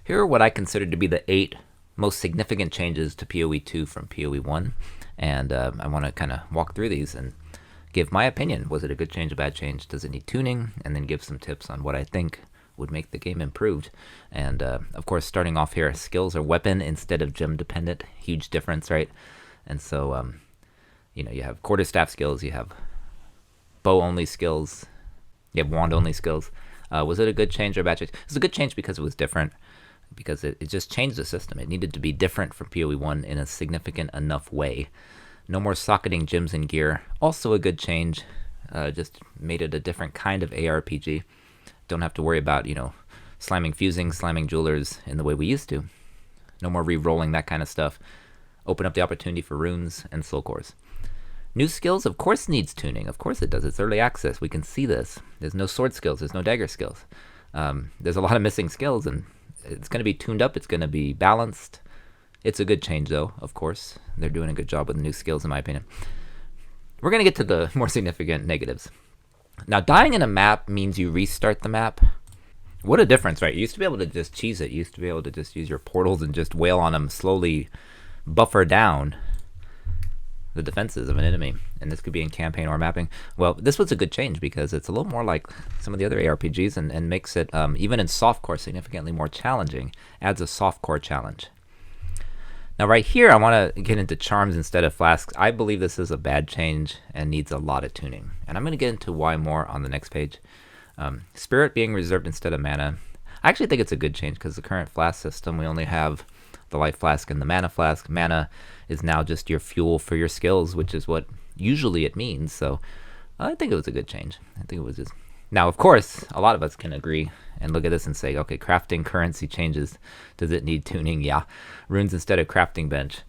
Here are what I consider to be the 8 most significant changes to PoE 2 from PoE 1, and I want to kind of walk through these and give my opinion. Was it a good change, a bad change? Does it need tuning? And then give some tips on what I think would make the game improved. And of course, starting off here, skills are weapon instead of gem dependent. Huge difference, right? And so, you have quarterstaff skills, you have bow only skills, you have wand only skills. Was it a good change or a bad change? It was a good change because it was different, because it just changed the system. It needed to be different from PoE 1 in a significant enough way. No more socketing gems and gear. Also a good change. Just made it a different kind of ARPG. Don't have to worry about, slamming fusing, slamming jewelers in the way we used to. No more re-rolling, that kind of stuff. Open up the opportunity for runes and soul cores. New skills, of course, needs tuning. Of course it does. It's early access. We can see this. There's no sword skills. There's no dagger skills. There's a lot of missing skills, and it's going to be tuned up. It's going to be balanced. It's a good change, though, of course. They're doing a good job with the new skills, in my opinion. We're going to get to the more significant negatives. Now, dying in a map means you restart the map. What a difference, right? You used to be able to just cheese it. You used to be able to just use your portals and just wail on them, slowly buffer down the defenses of an enemy. And this could be in campaign or mapping. Well, this was a good change because it's a little more like some of the other ARPGs and makes it, even in softcore, significantly more challenging. Adds a softcore challenge. Now right here, I want to get into charms instead of flasks. I believe this is a bad change and needs a lot of tuning. And I'm going to get into why more on the next page. Spirit being reserved instead of mana. I actually think it's a good change because the current flask system, we only have the life flask and the mana flask. Mana is now just your fuel for your skills, which is what usually it means. So I think it was a good change. I think it was just... Now, of course, a lot of us can agree and look at this and say, okay, crafting currency changes. Does it need tuning? Yeah. Runes instead of crafting bench,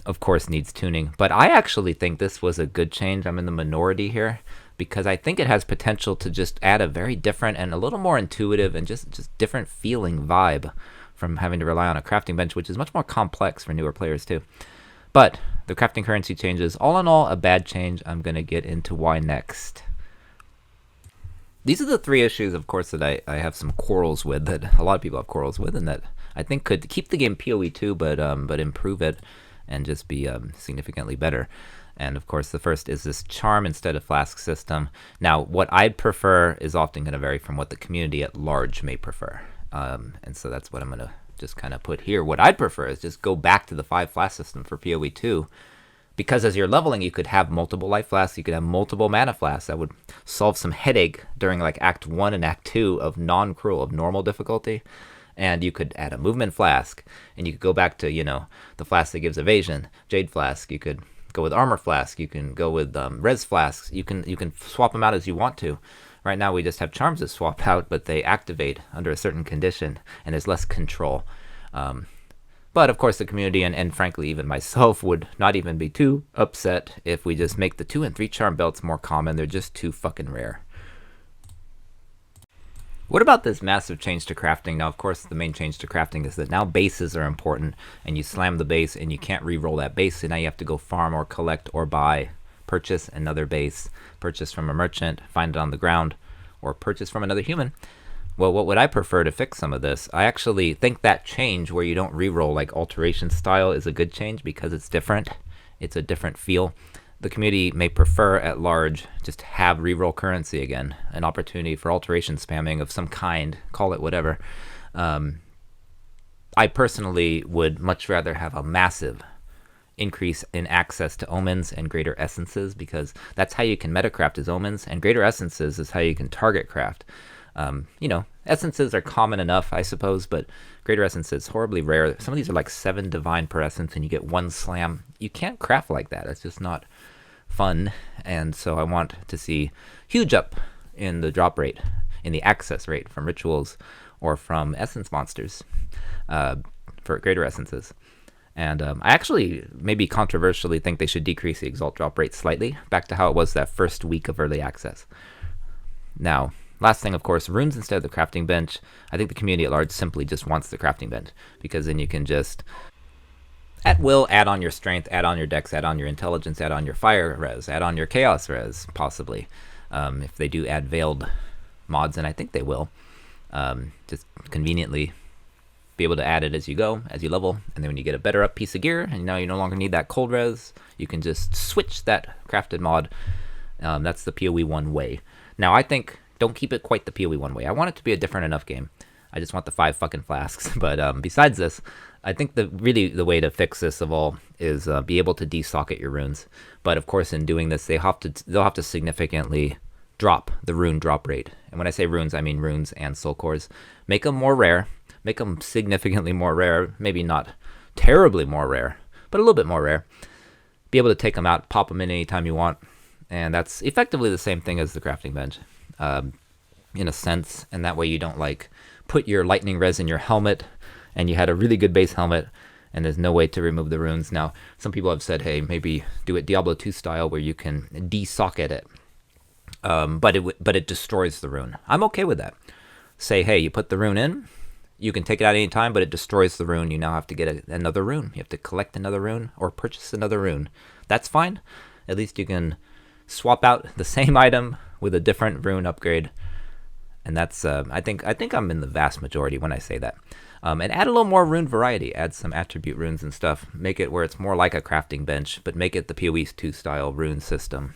of course, needs tuning. But I actually think this was a good change. I'm in the minority here because I think it has potential to just add a very different and a little more intuitive and just different feeling vibe from having to rely on a crafting bench, which is much more complex for newer players too. But the crafting currency changes, all in all, a bad change. I'm going to get into why next. These are the 3 issues, of course, that I have some quarrels with, that a lot of people have quarrels with, and that I think could keep the game PoE 2, but improve it and just be significantly better. And of course, the first is this charm instead of flask system. Now, what I'd prefer is often going to vary from what the community at large may prefer. And so that's what I'm going to just kind of put here. What I'd prefer is just go back to the 5 flask system for PoE 2. Because as you're leveling, you could have multiple life flasks, you could have multiple mana flasks. That would solve some headache during like Act 1 and Act 2 of non-cruel, of normal difficulty. And you could add a movement flask, and you could go back to, the flask that gives evasion, Jade Flask. You could go with Armor Flask. You can go with Res Flasks. You can swap them out as you want to. Right now we just have charms that swap out, but they activate under a certain condition, and there's less control. But of course the community and frankly even myself would not even be too upset if we just make the 2 and 3 charm belts more common. They're just too fucking rare. What about this massive change to crafting? Now, of course, the main change to crafting is that now bases are important, and you slam the base and you can't re-roll that base, so now you have to go farm or collect or buy, purchase another base, purchase from a merchant, find it on the ground, or purchase from another human. Well, what would I prefer to fix some of this? I actually think that change where you don't re-roll like alteration style is a good change because it's different. It's a different feel. The community may prefer at large just have re-roll currency again, an opportunity for alteration spamming of some kind, call it whatever. I personally would much rather have a massive increase in access to omens and greater essences, because that's how you can metacraft is omens, and greater essences is how you can target craft. Essences are common enough, I suppose, but greater essence is horribly rare. Some of these are like 7 divine per essence, and you get 1 slam. You can't craft like that. It's just not fun, and so I want to see huge up in the drop rate, in the access rate from rituals or from essence monsters for greater essences. And I actually maybe controversially think they should decrease the exalt drop rate slightly, back to how it was that first week of early access. Now, last thing, of course, runes instead of the crafting bench. I think the community at large simply just wants the crafting bench, because then you can just, at will, add on your strength, add on your dex, add on your intelligence, add on your fire res, add on your chaos res, possibly. If they do add veiled mods, and I think they will, just conveniently be able to add it as you go, as you level, and then when you get a better up piece of gear, and now you no longer need that cold res, you can just switch that crafted mod. That's the PoE 1 way. Now I think, don't keep it quite the PoE 1 way. I want it to be a different enough game. I just want the 5 fucking flasks. But besides this, I think the way to fix this of all is be able to desocket your runes. But of course, in doing this, they'll have to significantly drop the rune drop rate. And when I say runes, I mean runes and soul cores. Make them more rare. Make them significantly more rare. Maybe not terribly more rare, but a little bit more rare. Be able to take them out, pop them in anytime you want. And that's effectively the same thing as the crafting bench, in a sense. And that way you don't like put your lightning res in your helmet, and you had a really good base helmet, and there's no way to remove the runes. Now, some people have said, hey, maybe do it Diablo 2 style where you can desocket it, but it destroys the rune. I'm okay with that. Say, hey, you put the rune in, you can take it out any time, but it destroys the rune. You now have to get another rune. You have to collect another rune or purchase another rune. That's fine. At least you can swap out the same item with a different rune upgrade. And that's, I think I'm in the vast majority when I say that. And add a little more rune variety. Add some attribute runes and stuff. Make it where it's more like a crafting bench, but make it the PoE 2 style rune system.